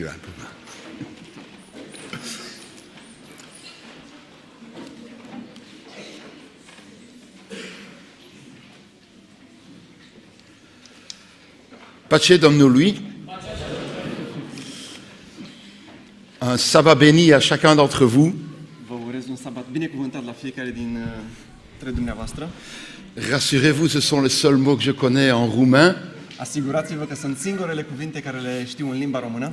recule un peu. Pace Domnului. Un sabbat béni à chacun d'entre vous. Vă urez un sabat binecuvântat la fiecare dintre dumneavoastră. Rassurez-vous, ce sont les seuls mots que je connais en roumain. Asigurați-vă că sunt singurele cuvinte care le știu în limba română.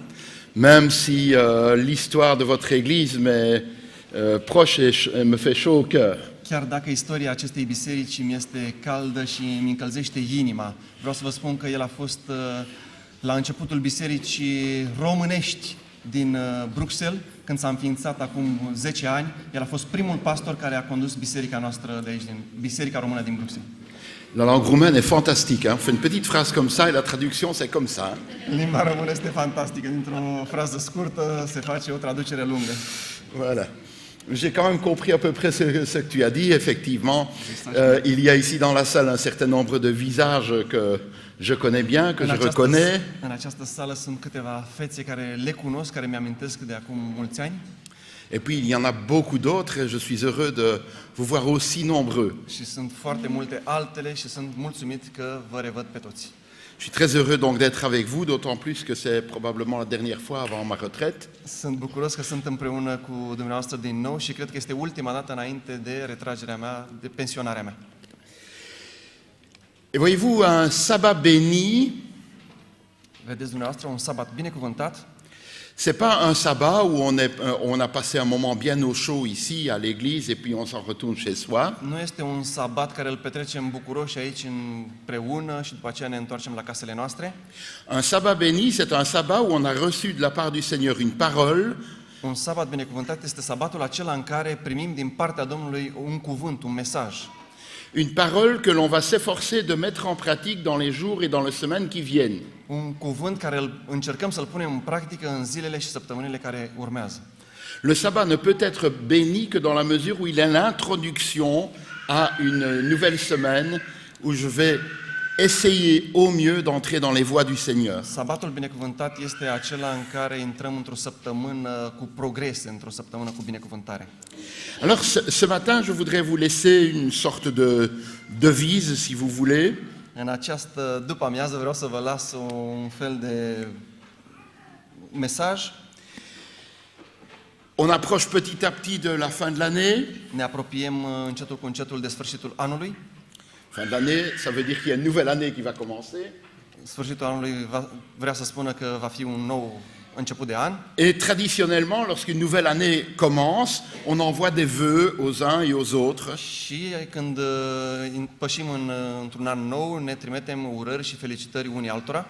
Même si l'histoire de votre église m'est proche et me fait chaud au cœur. Chiar dacă istoria acestei biserici mi este caldă și mi încălzește inima, vreau să vă spun că el a fost la începutul bisericii românești din Bruxelles, când s-a înființat acum 10 ani. El a fost primul pastor care a condus biserica noastră de aici, din Biserica Română din Bruxelles. La langue roumaine est fantastique. On fait une petite phrase comme ça et la traduction c'est comme ça. Limba română este fantastică. Dintr-o frază scurtă se face o traducere lungă. Voilà. J'ai quand même compris à peu près ce que tu as dit. Effectivement, il y a ici dans la salle un certain nombre de visages que je connais bien, que je reconnais. În această sală sunt câteva fețe care le cunosc, care mi-amintesc de acum mulți ani. Et puis il y en a beaucoup d'autres et je suis heureux de vous voir aussi nombreux. Și sunt foarte multe altele și sunt mulțumit că vă revăd pe toți. Je suis très heureux donc d'être avec vous, d'autant plus que c'est probablement la dernière fois avant ma retraite. Sunt bucuros că sunt împreună cu dumneavoastră din nou și cred că este ultima dată înainte de retragerea mea, de pensionarea mea. Et voyez-vous, un sabbat béni, Vedeți dumneavoastră un sabat binecuvântat. c'est pas un sabbat où on a passé un moment bien au chaud ici à l'église et puis on s'en retourne chez soi. Nu este un sabat care îl petrecem bucuroși aici împreună și după aceea ne întoarcem la casele noastre. Un sabbat béni, c'est un sabbat où on a reçu de la part du Seigneur une parole. Un sabat binecuvântat este sabatul acela în care primim din partea Domnului un cuvânt, un mesaj. Une parole que l'on va s'efforcer de mettre en pratique dans les jours et dans les semaines qui viennent. Un cuvânt care încercăm să-l punem în practică în zilele și săptămânile care urmează. Le sabbat ne peut être béni que dans la mesure où il est l'introduction à une nouvelle semaine où je vais essayer au mieux d'entrer dans les voies du Seigneur. Sabatul binecuvântat este acela în care intrăm într-o săptămână cu progrese, într-o săptămână cu binecuvântare. Alors ce matin, je voudrais vous laisser une sorte de devise, si vous voulez. În această după-amiază vreau să vă las un fel de mesaj. On approche petit à petit de la fin de l'année. Ne apropiem încetul cu încetul de sfârșitul anului. Fin de l'année, ça veut dire qu'il y a une nouvelle année qui va commencer. Sfârșitul anului vrea să spună că va fi un nou început de an. Et traditionnellement, lorsqu'une nouvelle année commence, on envoie des vœux aux uns et aux autres. Și când pășim într-un an nou, ne trimitem urări și felicitări unii altora.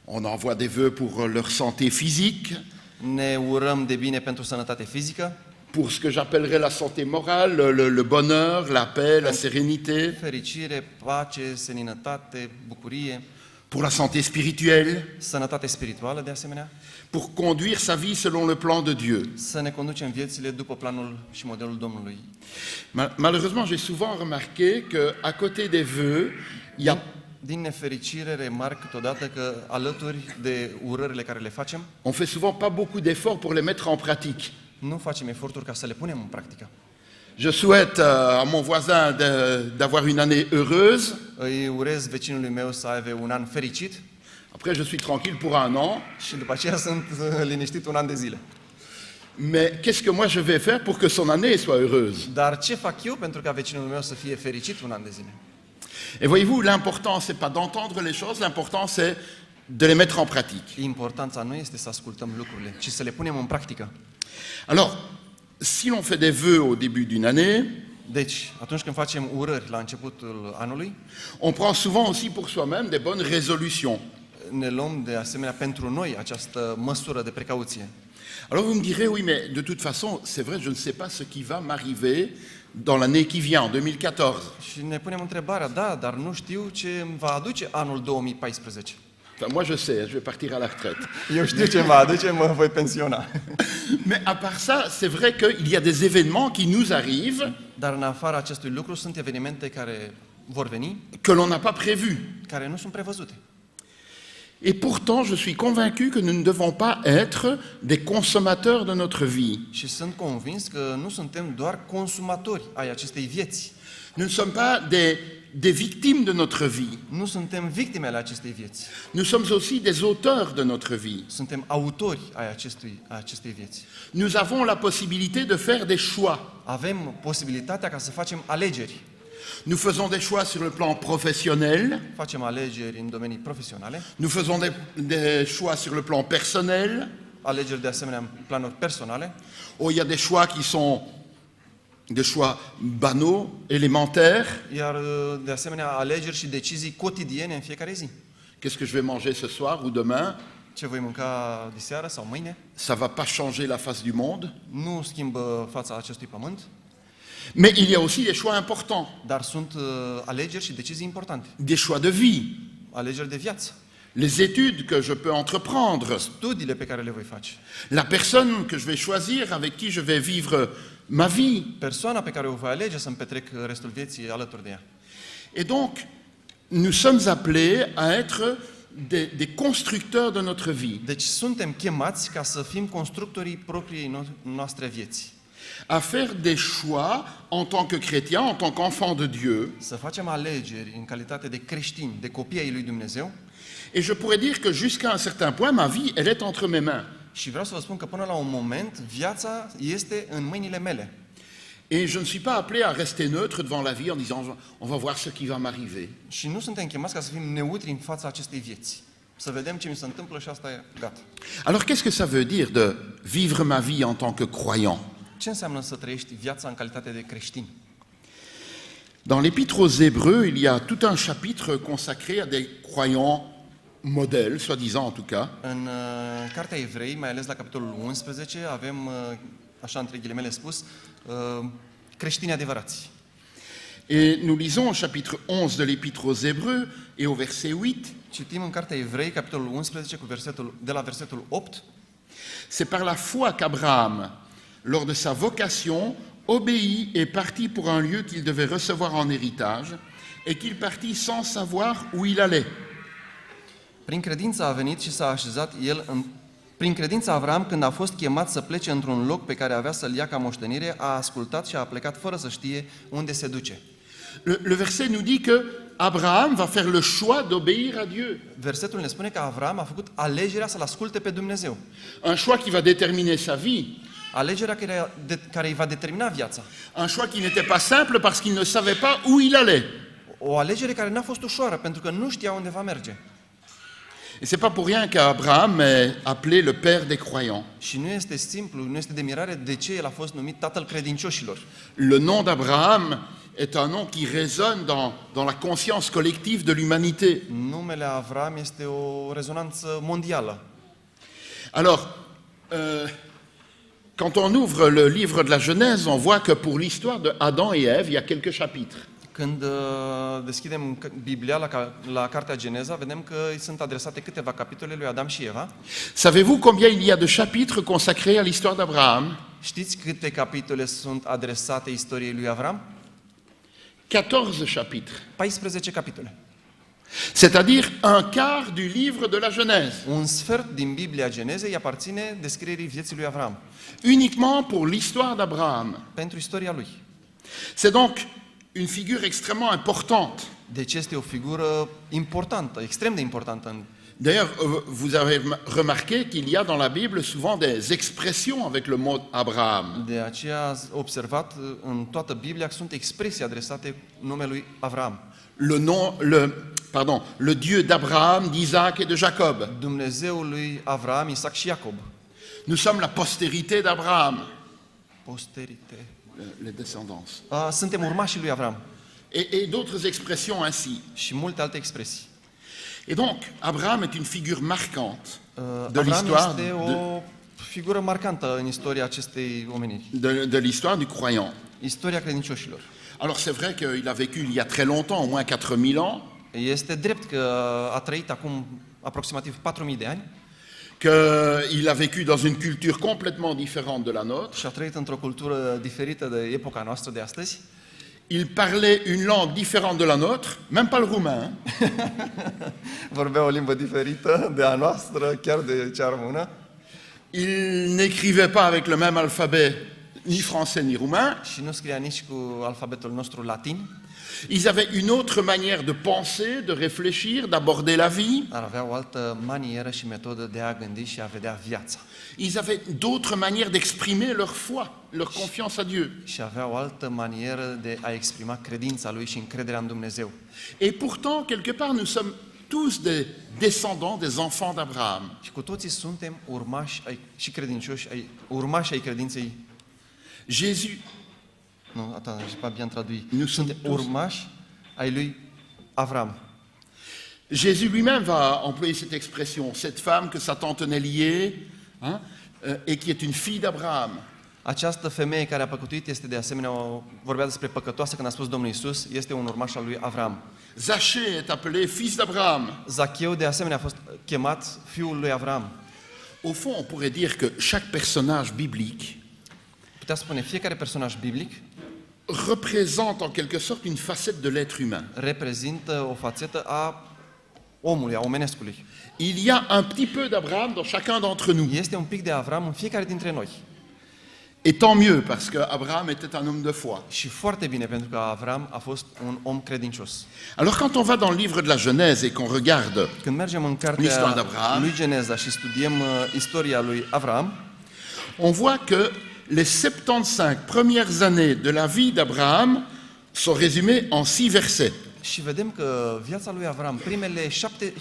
On envoie des vœux pour leur santé physique, Ne urăm de bine pentru sănătate fizică, pour ce que j'appellerais la santé morale, le bonheur, la paix, la sérénité, fericire, pace, seninătate, bucurie, pour la santé spirituelle, sănătate spirituală de asemenea, pour conduire sa vie selon le plan de Dieu. să ne conducem viețile după planul și modelul Domnului. Malheureusement, j'ai souvent remarqué que à côté des vœux, il y a Din nefericire, remarc câteodată că alături de urările care le facem, on fait souvent pas beaucoup d'efforts pour les mettre en pratique. nu facem eforturi ca să le punem în practică. Je souhaite à mon voisin d'avoir une année heureuse. Îi urez vecinului meu să aibă un an fericit Après, je suis tranquille pour un an. și după aceea sunt liniștit un an de zile. Mais qu'est-ce que moi je vais faire pour que son année soit heureuse? Dar ce fac eu pentru ca vecinul meu să fie fericit un an de zile? Et voyez-vous, l'important, c'est pas d'entendre les choses, l'important, c'est de les mettre en pratique. Importanța nu este să ascultăm lucrurile, ci să le punem în practică. Alors, si l'on fait des vœux au début d'une année, Deci, atunci când facem urări la începutul anului, on prend souvent aussi pour soi-même des bonnes résolutions. ne luăm de asemenea pentru noi această măsură de precauție. Alors vous me direz, oui, mais de toute façon, c'est vrai, je ne sais pas ce qui va m'arriver dans l'année qui vient, en 2014. Și ne punem întrebarea, da, dar nu știu ce îmi va aduce anul 2014. Enfin, moi je sais, je vais partir à la retraite. Eu știu ce îmi va aduce, mă voi pensiona. Mais à part ça, c'est vrai qu'il y a des événements qui nous arrivent Dar în afara acestui lucru sunt evenimente care vor veni, que l'on n'a pas prévus. care nu sunt prevăzute. Et pourtant, je suis convaincu que nous ne devons pas être des consommateurs de notre vie. Și sunt convins că nu suntem doar consumatori ai acestei vieți. Nous ne sommes pas des victimes de notre vie. Nu suntem victimele acestei vieți. Nous sommes aussi des auteurs de notre vie. Suntem autori ai acestei vieți. Nous avons la possibilité de faire des choix. Avem posibilitatea ca să facem alegeri. Nous faisons des choix sur le plan professionnel, Facem alegeri în domenii profesionale, nous faisons des choix sur le plan personnel. alegeri de asemenea în planuri personale. Oh, il y a des choix qui sont des choix banaux, élémentaires. Iar de asemenea alegeri și decizii cotidiene în fiecare zi. Qu'est-ce que je vais manger ce soir ou demain? Ce voi mânca diseară sau mâine? Ça va pas changer la face du monde. Nu schimbă fața acestui pământ, Mais il y a aussi des choix importants, dar sunt alegeri și decizii importante. des choix de vie, Alegeri de viață, les études que je peux entreprendre, studiile pe care le voi face, la personne que je vais choisir, avec qui je vais vivre ma vie. persoana pe care o voi alege să-mi petrec restul vieții alături de ea. Et donc, nous sommes appelés à être des constructeurs de notre vie, Deci suntem chemați ca să fim constructorii propriei noastre vieți. à faire des choix en tant que chrétiens, en tant qu'enfants de Dieu. Să facem alegeri în calitate de creștini, de copii ai lui Dumnezeu. Et je pourrais dire que jusqu'à un certain point, ma vie, elle est entre mes mains. Și vreau să vă spun că până la un moment, viața este în mâinile mele. Et je ne suis pas appelé à rester neutre devant la vie en disant on va voir ce qui va m'arriver. Și nu suntem chemați ca să fim neutri în fața acestei vieți. Să vedem ce mi se întâmplă și asta e gata. Alors qu'est-ce que ça veut dire de vivre ma vie en tant que croyant? Ce înseamnă să trăiești viața în calitate de creștin? Dans l'Épître aux Hébreux, il y a tout un chapitre consacré à des croyants modèles, soi-disant en tout cas. În Cartea Evrei, mai ales la capitolul 11, avem, așa între ghilimele spus, creștini adevărați. Et nous lisons au chapitre 11 de l'Épître aux Hébreux et au verset 8, Citim în Cartea Evrei, capitolul 11, de la versetul 8. c'est par la foi qu'Abraham, lors de sa vocation, obéit et partit pour un lieu qu'il devait recevoir en héritage, et qu'il partit sans savoir où il allait. Prin credință a venit și s-a așezat Prin credință Avram, când a fost chemat să plece într-un loc pe care avea să-l ia ca moștenire, a ascultat și a plecat fără să știe unde se duce. Le verset nous dit que Abraham va faire le choix d'obéir à Dieu. Versetul ne spune că Avram a făcut alegerea să-L asculte pe Dumnezeu. Un choix qui va déterminer sa vie. Alegerea care îi va determina viața. Un choix qui n'était pas simple parce qu'il ne savait pas où il allait. O alegere care n-a fost ușoară, pentru că nu știa unde va merge. Et c'est pas pour rien qu'Abraham est appelé le père des croyants. Și nu este simplu, nu este de mirare de ce el a fost numit tatăl credincioșilor. Le nom d'Abraham est un nom qui résonne dans la conscience collective de l'humanité. Numele Avram este o rezonanță mondială. Alors, quand on ouvre le livre de la Genèse, on voit que pour l'histoire de Adam et Ève, il y a quelques chapitres. Când deschidem Biblia la Cartea Geneza, vedem că îi sunt adresate câteva capitole lui Adam și Eva. Savez-vous combien il y a de chapitres consacrés à l'histoire d'Abraham? Știți câte capitole sunt adresate istoriei lui Avram? 14 chapitres. 14 capitole. C'est-à-dire un quart du livre de la Genèse. Un sfert din Biblia Genezei aparține descrierii vieții lui Avram, Uniquement pour l'histoire d'Abraham. pentru istoria lui. C'est donc une figure extrêmement importante. Deci este o figură importantă, extrem de importantă în D'ailleurs, vous avez remarqué qu'il y a dans la Bible souvent des expressions avec le mot Abraham. De aceea ați observat în toată Biblia că sunt expresii adresate numelui Avram. Le Dieu d'Abraham, d'Isaac et de Jacob. Dumnezeul lui Avram, Isaac și Iacob. Nous sommes la postérité d'Abraham, Posterite. les descendants. Suntem urmașii lui Avram Et d'autres expressions ainsi. și multe alte expresii. Et donc, Abraham est une figure marquante de Avram l'histoire este o figură marcantă în istoria acestei omeniri. de l'histoire du croyant. Istoria credincioșilor. Alors c'est vrai qu'il a vécu il y a très longtemps, au moins 4000 ans, Este drept că a trăit acum aproximativ 4000 de ani qu'il a vécu dans une culture complètement différente de la nôtre, și a trăit într-o cultură diferită de epoca noastră de astăzi, Ils parlaient une langue différente de la nôtre, même pas le roumain. Vorbeau o limbă diferită de a noastră, chiar de cea română. Ils n'écrivaient pas avec le même alphabet, ni français ni roumain. Și nu scria nici cu alfabetul nostru latin. Ils avaient une autre manière de penser, de réfléchir, d'aborder la vie. Dar avea o altă manieră și metodă de a gândi și a vedea viața. Ils avaient d'autres manières d'exprimer leur foi, leur confiance à Dieu. Și avea o altă manieră de a exprima credința lui și încrederea în Dumnezeu. Et pourtant, quelque part, nous sommes tous des descendants des enfants d'Abraham. Și cu toții suntem urmași și credincioși, urmași ai credinței. Jésus, Nu, attends, j'ai pas bien traduit. Nous Suntem sommes tous- urmași ai lui Avram. Jésus lui-même va employer cette expression, cette femme que Satan tenait liée, hein, et qui est une fille d'Abraham. Această femeie care a păcătuit este de asemenea, vorbea despre păcătoasă când a spus Domnul Iisus, este un urmaș al lui Avram. Zachée est appelé fils d'Abraham. Zacheu de asemenea a fost chemat fiul lui Avram. Au fond, on pourrait dire que chaque personnage biblique Putea spune, fiecare personaj biblic représente en quelque sorte une facette de l'être humain. reprezintă o fațetă a omului, a omenescului. Il y a un petit peu d'Abraham dans chacun d'entre nous. Este un pic de Avram în fiecare dintre noi. Et tant mieux, parce qu'Abraham était un homme de foi. Și foarte bine, pentru că Avram a fost un om credincios. Alors quand on va dans le livre de la Genèse et qu'on regarde Când mergem în L'histoire cartea d'Abraham. lui Geneza și studiem istoria lui Avram, on voit que les 75 premières années de la vie d'Abraham sont résumées en 6 versets. și vedem că viața lui Avram,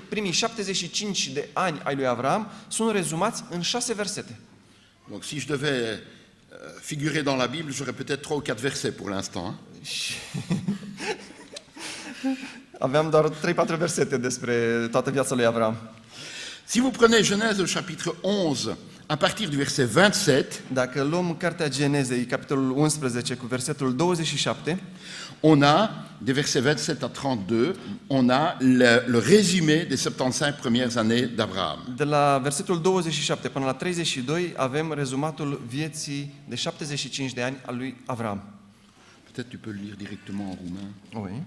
primii 75 de ani ai lui Avram, sunt rezumați în 6 versete. Donc si je devais figurer dans la Bible, j'aurais peut-être 3 ou 4 versets pour l'instant. Hein. Și aveam doar 3-4 versete despre toată viața lui Avram. Si vous prenez Genèse au chapitre 11, à partir du verset 27, Dacă luăm cartea Genezei, capitolul 11, cu versetul 27, on a, des versets 27 à 32, on a le résumé des 75 premières années d'Abraham. de la versetul 27 până la 32 avem rezumatul vieții de 75 de ani al lui Avram. Peut-être tu peux le lire directement en roumain. Oui.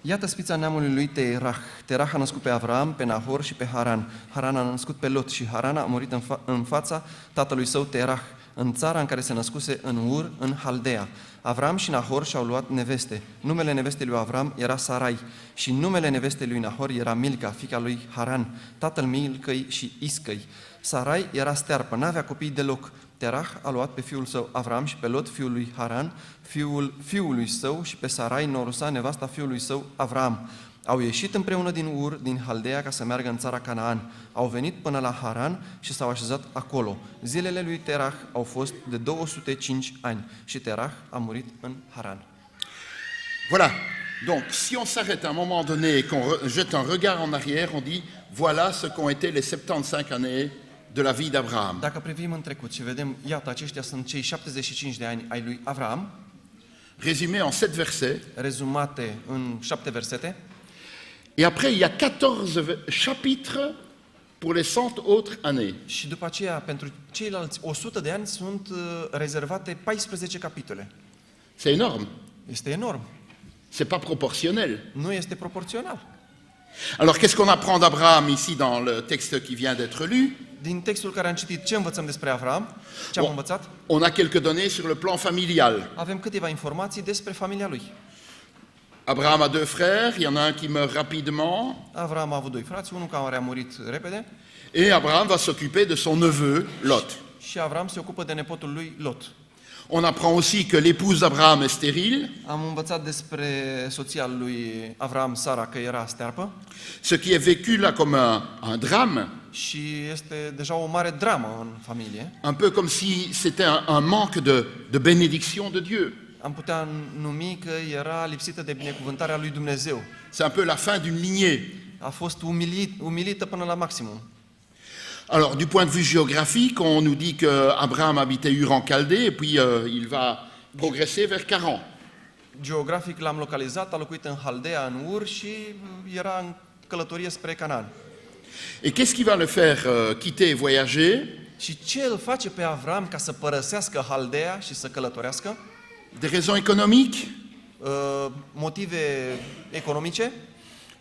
Iată spița neamului lui Terah. Terah a născut pe Avram, pe Nahor și pe Haran. Haran a născut pe Lot și Haran a murit în fața tatălui său Terah, în țara în care se născuse în Ur, în Haldea. Avram și Nahor și-au luat neveste. Numele nevestei lui Avram era Sarai și numele nevestei lui Nahor era Milca, fiica lui Haran, tatăl Milcăi și Iscăi. Sarai era stearpă, n-avea copii deloc. Terah a luat pe fiul său Avram și pe Lot, fiul lui Haran, fiul fiului său, și pe Sarai, norosa, nevasta fiului său Avram. Au ieșit împreună din Ur, din Haldea, ca să meargă în țara Canaan. Au venit până la Haran și s-au așezat acolo. Zilele lui Terah au fost de 205 ani și Terah a murit în Haran. Voilà. Donc, si on s'arrête à un moment donné et qu'on jette un regard en arrière, on dit, voilà ce qu'ont été les 75 années de la vie d'Abraham. Dacă privim în trecut și vedem, iată, aceștia sunt cei 75 de ani ai lui Avram, Résumé en 7 versets. rezumate în 7 versete, Et après, il y a 14 chapitres pour les 100 autres années. și după aceea, pentru ceilalți 100 de ani, sunt rezervate 14 capitole. C'est énorme. Este enorm. C'est pas proportionnel. Nu este proporțional. Alors, qu'est-ce qu'on apprend d'Abraham ici dans le texte qui vient d'être lu? Din textul care am citit, ce învățăm despre Avram? Ce am Bon, învățat? on a quelques données sur le plan familial. Avem câteva informații despre familia lui. Abraham a 2 frères, il y en a un qui meurt rapidement, Avram a avut 2 frați, unul care a murit repede et Abraham va s'occuper de son neveu, Lot. și Avram se ocupă de nepotul lui Lot. On apprend aussi que l'épouse d'Abraham est stérile, Am învățat despre soția lui Avram, Sara, că era stearpă ce qui est vécu là comme un drame, și este deja o mare dramă în familie. un peu comme si c'était un manque de bénédiction de Dieu. Am putea numi că era lipsită de binecuvântarea lui Dumnezeu. C'est un peu la fin d'une lignée. A fost umilită până la maximum. Alors, du point de vue géographique, on nous dit qu'Abraham habitait Ur en Chaldée, et puis il va progresser vers Charan. Geografic l-am localizat, a locuit în Haldea, în Ur și era în călătorie spre Canaan. Et qu'est-ce qui va le faire quitter et voyager? Și ce îl face pe Avram ca să părăsească Haldea și să călătorească? Des raisons économiques? Motive economice?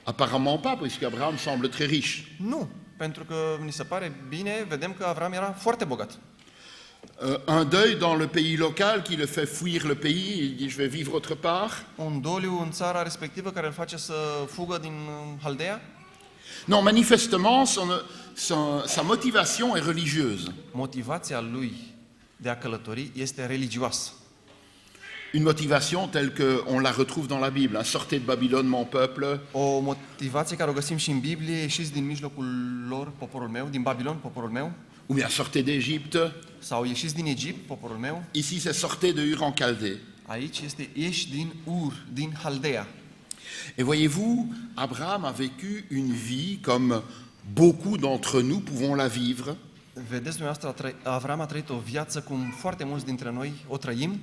Apparemment pas, puisque Abraham semble très riche. Nu, pentru că ni se pare bine, vedem că Avram era foarte bogat. Un deuil dans le pays local qui le fait fuir le pays, il dit je vais vivre autre part. Un doliu în țara respectivă care îl face să fugă din Haldea? Non, manifestement, sa motivation est religieuse. Motivația lui de a călători este religioasă. Une motivation telle qu'on la retrouve dans la Bible. Hein. Sortez de Babylone, mon peuple. O motivație care o găsim și în Biblie, ieșiți din mijlocul lor, poporul meu, din Babilon, poporul meu, Ou bien sortez d'Égypte. sau ieșiți din Egipt, poporul meu. Ici, c'est sortez de Ur en Chaldée. Aici este ieși din Ur, din Haldea. Et voyez-vous, Abraham a vécu une vie comme beaucoup d'entre nous pouvons la vivre. Vedeți dumneavoastră, Avram a trăit o viață cum foarte mulți dintre noi o trăim.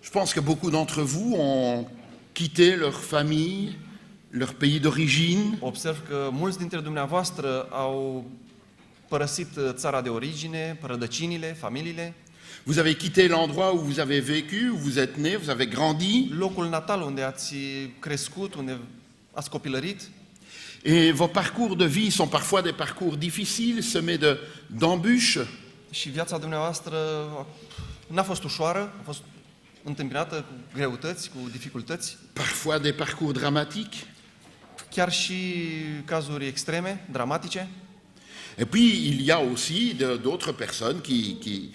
Je pense que beaucoup d'entre vous ont quitté leur famille, leur pays d'origine, Observ că mulți dintre dumneavoastră au părăsit țara de origine, rădăcinile, familiile, vous avez quitté l'endroit où vous avez vécu, où vous êtes né, vous avez grandi, locul natal unde ați crescut, unde ați copilărit. et vos parcours de vie sont parfois des parcours difficiles, semés d'embûches, Și viața dumneavoastră n-a fost ușoară, a fost întâmpinată cu greutăți, cu dificultăți, parfois des parcours dramatiques. chiar și cazuri extreme, dramatice. Et puis, il y a aussi d'autres personnes qui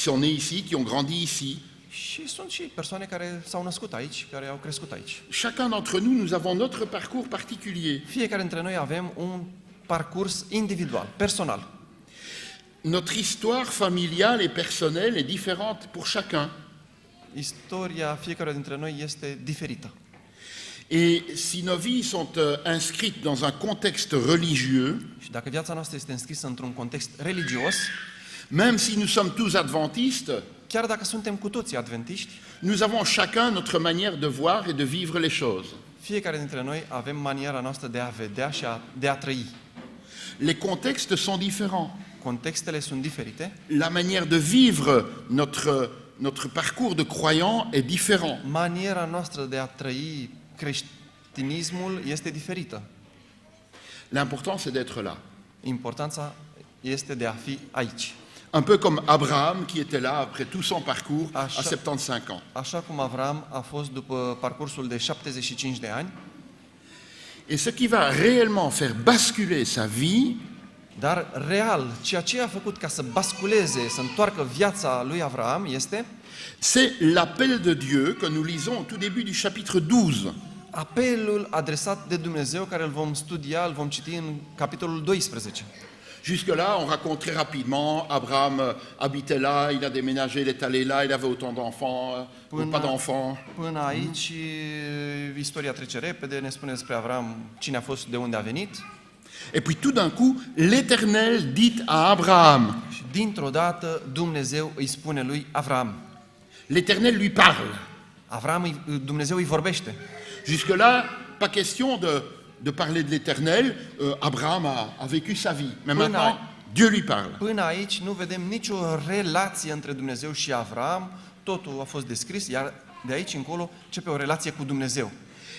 sont nées ici, qui ont grandi ici. Și sunt și persoane care s-au născut aici, care au crescut aici. Chacun d'entre nous, nous avons notre parcours particulier. Fiecare dintre noi avem un parcurs individual, personal. Notre histoire familiale et personnelle est différente pour chacun. Istoria fiecare dintre noi este diferită. Et si nos vies sont inscrites dans un contexte religieux, Și dacă viața noastră este înscrisă într-un context religios, même si nous sommes tous adventistes, chiar dacă suntem cu toții adventiști, nous avons chacun notre manière de voir et de vivre les choses. fiecare dintre noi avem maniera noastră de a vedea și de a trăi. Les contextes sont différents. Contextele sunt diferite, La manière de vivre notre parcours de croyant est différent. maniera noastră de a trăi creștinismul este diferită. L'important, c'est d'être là. Importanța este de a fi aici. Un peu comme Abraham qui était là après tout son parcours à Așa- 75 ans. Așa cum Avram a fost după parcursul de 75 de ani, Et ce qui va réellement faire basculer sa vie, dar real, ceea ce a făcut ca să basculeze, să întoarcă viața lui Avram este c'est l'appel de Dieu que nous lisons au tout début du chapitre 12. apelul adresat de Dumnezeu, care îl vom studia, îl vom citi în capitolul 12. Jusque-là, on raconte très rapidement, Abraham habitait là, il a déménagé, il est allé là, il avait autant d'enfants, ou pas d'enfants. Până aici, istoria trece repede, ne spune despre Avram cine a fost, de unde a venit. Et puis tout d'un coup, l'Éternel dit à Abraham, Și dintr-o dată Dumnezeu îi spune lui Avram. l'Éternel lui parle. Dumnezeu îi vorbește. Jusque-là, pas question de parler de l'Éternel, Abraham a vécu sa vie. Mais maintenant, Dieu lui parle. Până aici nu vedem nicio relație între Dumnezeu și Avram, totul a fost descris, iar de aici încolo începe o relație cu Dumnezeu.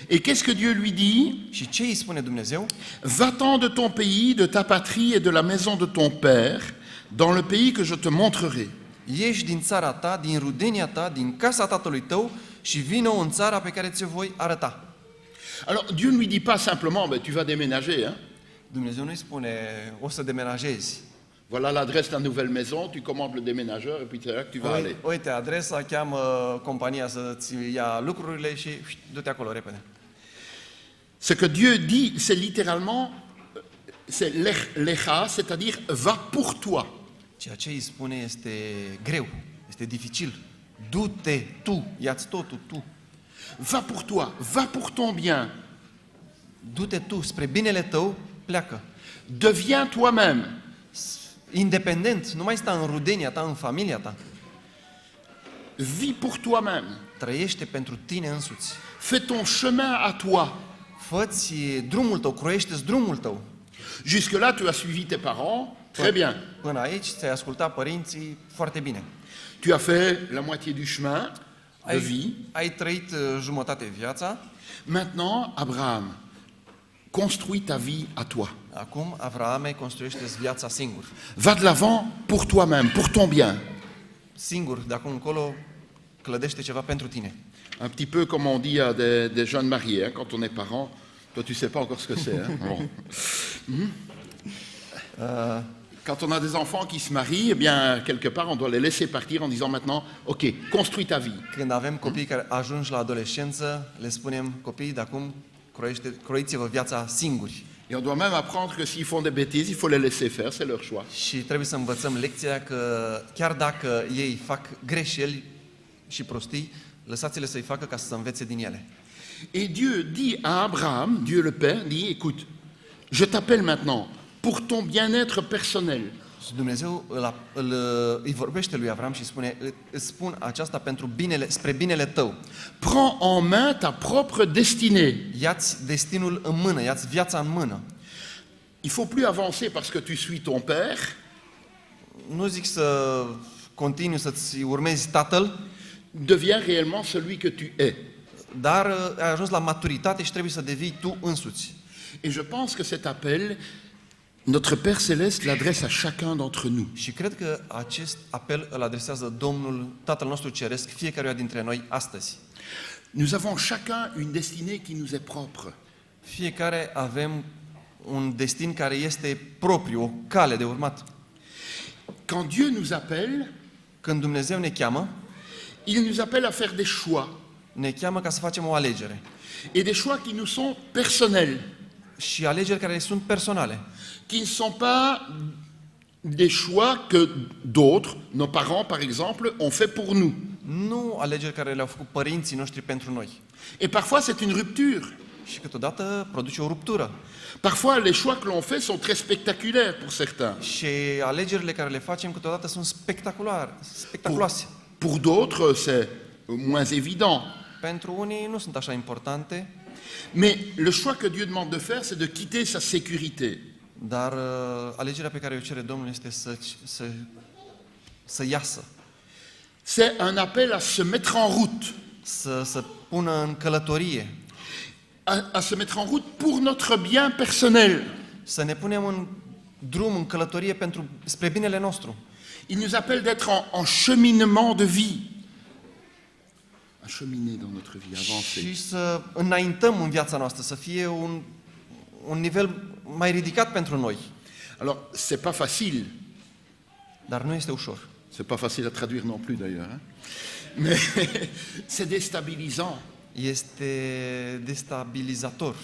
Et qu'est-ce que Dieu lui dit? Și ce îi spune Dumnezeu? Va-t'en de ton pays, de ta patrie et de la maison de ton père, dans le pays que je te montrerai. Ieși din țara ta, din rudenia ta, din casa tatălui tău și vină în țara pe care ți-o voi arăta. Alors, Dieu ne lui dit pas simplement, ben, tu vas déménager. Hein? Dumnezeu nu-i spune, o să demenajezi. Voilà l'adresse de la nouvelle maison, tu commandes le déménageur et puis c'est là que tu vas aller. Uite, adresa, cheamă compania să-ți ia lucrurile și du-te acolo repede. Ce que Dieu dit, c'est littéralement, c'est lecha, c'est-à-dire va pour toi. Ceea ce îi spune este greu, este dificil. Du-te tu, ia-ți totul tu. Va pour toi, va pour ton bien. Du-te tu, spre binele tău, pleacă. Deviens toi-même. Independent, nu mai sta în rudenia ta, în familia ta. Vis pour toi-même. Trăiește pentru tine însuți. Fais ton chemin à toi. Fă-ți drumul tău, croiește-ți drumul tău. Jusque-là, tu as suivi tes parents, très bien. Până aici ți-ai ascultat părinții foarte bine. Tu as fait la moitié du chemin. de vie. Ai trăit jumătate viața, Maintenant, Abraham, construis ta vie à toi. acum Avraame construiește-ți viața singur. Va de l'avant pour toi-même, pour ton bien. Singur, de acum încolo, clădește ceva pentru tine. Un petit peu comme on dit à des jeunes mariés, hein, quand on est parent. Toi, tu sais pas encore ce que c'est. Hein? Bon. Quand on a des enfants qui se marient, eh bien, quelque part, on doit les laisser partir en disant maintenant, OK, construis ta vie. Când avem copii care ajung la adolescență, le spunem, copiii de acum, croiți-vă viața singuri. Et on doit même apprendre que s'ils font des bêtises, il faut les laisser faire, c'est leur choix. Și trebuie să învățăm lecția că chiar dacă ei fac greșeli și prostii, lăsați-le să-i facă ca să învețe din ele. Et Dieu dit à Abraham, Dieu le Père, dit, écoute, je t'appelle maintenant pour ton bien-être personnel. Și Dumnezeu îi vorbește lui Avram și spune, îți spun aceasta pentru binele, spre binele tău. Prends en main ta propre destinée. Ia-ți destinul în mână, ia-ți viața în mână. Il faut plus avancer parce que tu suis ton père. Nu zic să continui să-ți urmezi tatăl, Deviens réellement celui que tu es. dar ai ajuns la maturitate și trebuie să devii tu însuți. Et je pense que cet appel, notre Père Céleste l'adresse à chacun d'entre nous. Și cred că acest apel îl adresează Domnul, Tatăl nostru Ceresc, fiecăruia dintre noi astăzi. Nous avons chacun une destinée qui nous est propre. Fiecare avem un destin care este propriu, o cale de urmat. Quand Dieu nous appelle, Când Dumnezeu ne cheamă, il nous appelle à faire des choix. ne cheamă ca să facem o alegere. Et des choix qui nous sont personnels, Și alegeri care sunt personale. qui ne sont pas des choix que d'autres, nos parents par exemple, ont fait pour nous. Nu alegeri care le-au făcut părinții noștri pentru noi. Et parfois c'est une rupture. Și câteodată produce o ruptură. Parfois les choix que l'on fait sont très spectaculaires pour certains. Și alegerile care le facem câteodată sunt spectaculoase. Pour d'autres, c'est moins évident. Pentru unii nu sunt așa importante, Mais le choix que Dieu demande de faire, c'est de quitter sa sécurité. dar alegerea pe care o cere Domnul este să iasă, C'est un appel à se mettre en route, să pună în călătorie, à se mettre en route pour notre bien personnel. să ne punem în drum, în călătorie spre binele nostru. Il nous appelle d'être en cheminement de vie. À cheminer dans notre vie, avancer. Și să înaintăm în viața noastră, să fie un nivel mai ridicat pentru noi. Alors, c'est pas facile. Dar nu este ușor. C'est pas facile à traduire non plus d'ailleurs. Hein? Mais c'est déstabilisant. Este destabilizator.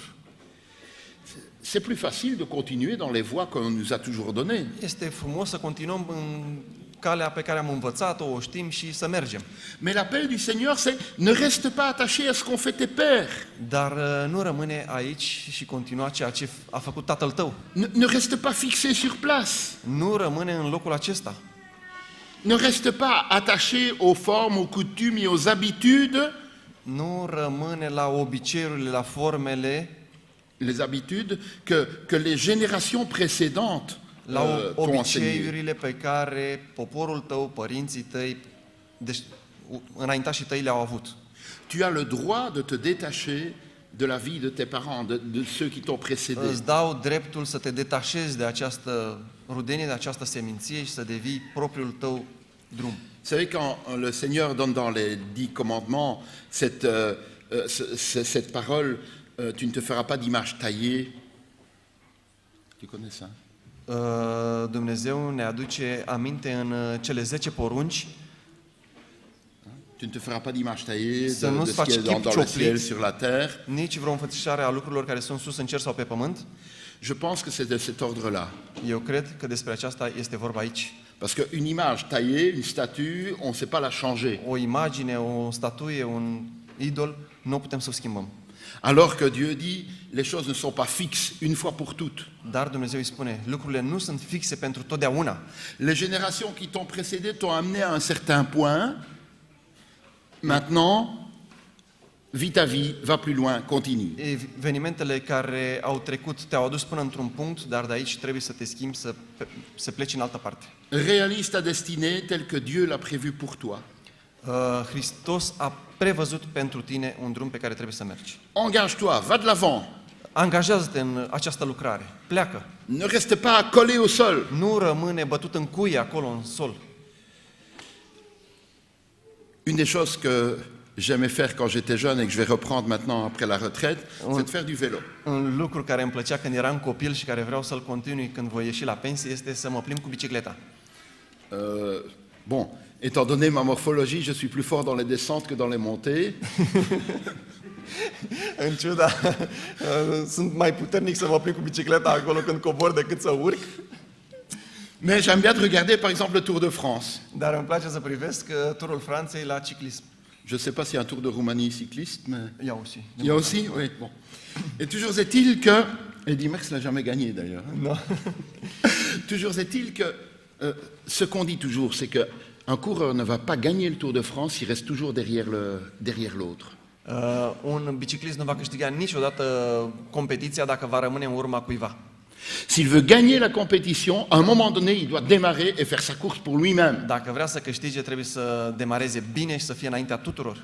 C'est plus facile de continuer dans les voies qu'on nous a toujours données. Este frumos să continuăm în calea pe care am învățat-o, o știm și să mergem. Mais l'appel du Seigneur, c'est ne reste pas attaché à ce qu'ont fait tes pères. Dar nu rămâne aici și continua ceea ce a făcut tatăl tău. Ne reste pas fixé sur place. Nu rămâne în locul acesta. Ne reste pas attaché aux formes, aux coutumes et aux habitudes. Nu rămâne la obiceiurile, la formele, Les habitudes que les générations précédentes la t'ont enseignées. obiceiurile pe care poporul tău, părinții tăi, deci înaintașii tăi le-au avut. Tu as le droit de te détacher de la vie de tes parents, de ceux qui t'ont précédé. Îți dau dreptul să te detașezi de această rudenie, de această seminție și să devii propriul tău drum. Vous savez, quand le Seigneur donne dans les 10 commandements cette parole, tu ne te feras pas d'image taillée. Tu connais ça? Dumnezeu ne aduce aminte în cele 10 porunci. Tu ne te feras pas d'image taillée Să nu-ți de ce qui faci est dans chip le ciel, cioplit, sur la terre. nici vreo înfățișare a lucrurilor care sunt sus în cer sau pe pământ. Je pense que c'est de cet ordre-là. Eu cred că despre aceasta este vorba aici. Parce qu'une image taillée, une statue, on ne sait pas la changer. O imagine, o statuie, un idol, nu putem să o schimbăm. Alors que Dieu dit, les choses ne sont pas fixes une fois pour toutes. Dar Dumnezeu îi spune, lucrurile nu sunt fixe pentru totdeauna. Les générations qui t'ont précédé t'ont amené à un certain point. Maintenant, vis ta vie, va plus loin, continue. Evenimentele care au trecut te-au adus până într-un punct, dar de aici trebuie să te schimbi, să pleci în altă parte. Réalise ta destinée telle que Dieu l'a prévue pour toi. Hristos a prevăzut pentru tine un drum pe care trebuie să mergi. Engage-toi, va de l'avant. Angajează-te în această lucrare. Pleacă. Ne reste pas collé au sol. Nu rămâne bătut în cuie acolo în sol. Une des choses que j'aimais faire quand j'étais jeune et que je vais reprendre maintenant après la retraite, c'est de faire du vélo. Un lucru care îmi plăcea când eram copil și care vreau să-l continui când voi ieși la pensie este să mă plimb cu bicicleta. Bon, étant donné ma morphologie, je suis plus fort dans les descentes que dans les montées. În ciuda, sunt mai puternic să mă plimb cu bicicleta acolo când cobor decât să urc. Mais j'aime bien de regarder par exemple le Tour de France. Dar îmi place să privesc Turul Franței la ciclism. Je ne sais pas s'il y a un Tour de Roumanie cycliste, mais... Il y a aussi. Il y a aussi, oui. Bon. Et toujours est-il que... Eddy Merckx l'a jamais gagné d'ailleurs. Hein. Non. Toujours est-il que ce qu'on dit toujours, c'est qu'un coureur ne va pas gagner le Tour de France, il reste toujours derrière l'autre. Un biciclist nu va câștiga niciodată competiția dacă va rămâne în urma cuiva. S'il veut gagner la compétition, à un moment donné, il doit démarrer et faire sa course pour lui-même. Dacă vrea să câștige, trebuie să demareze bine și să fie înaintea tuturor.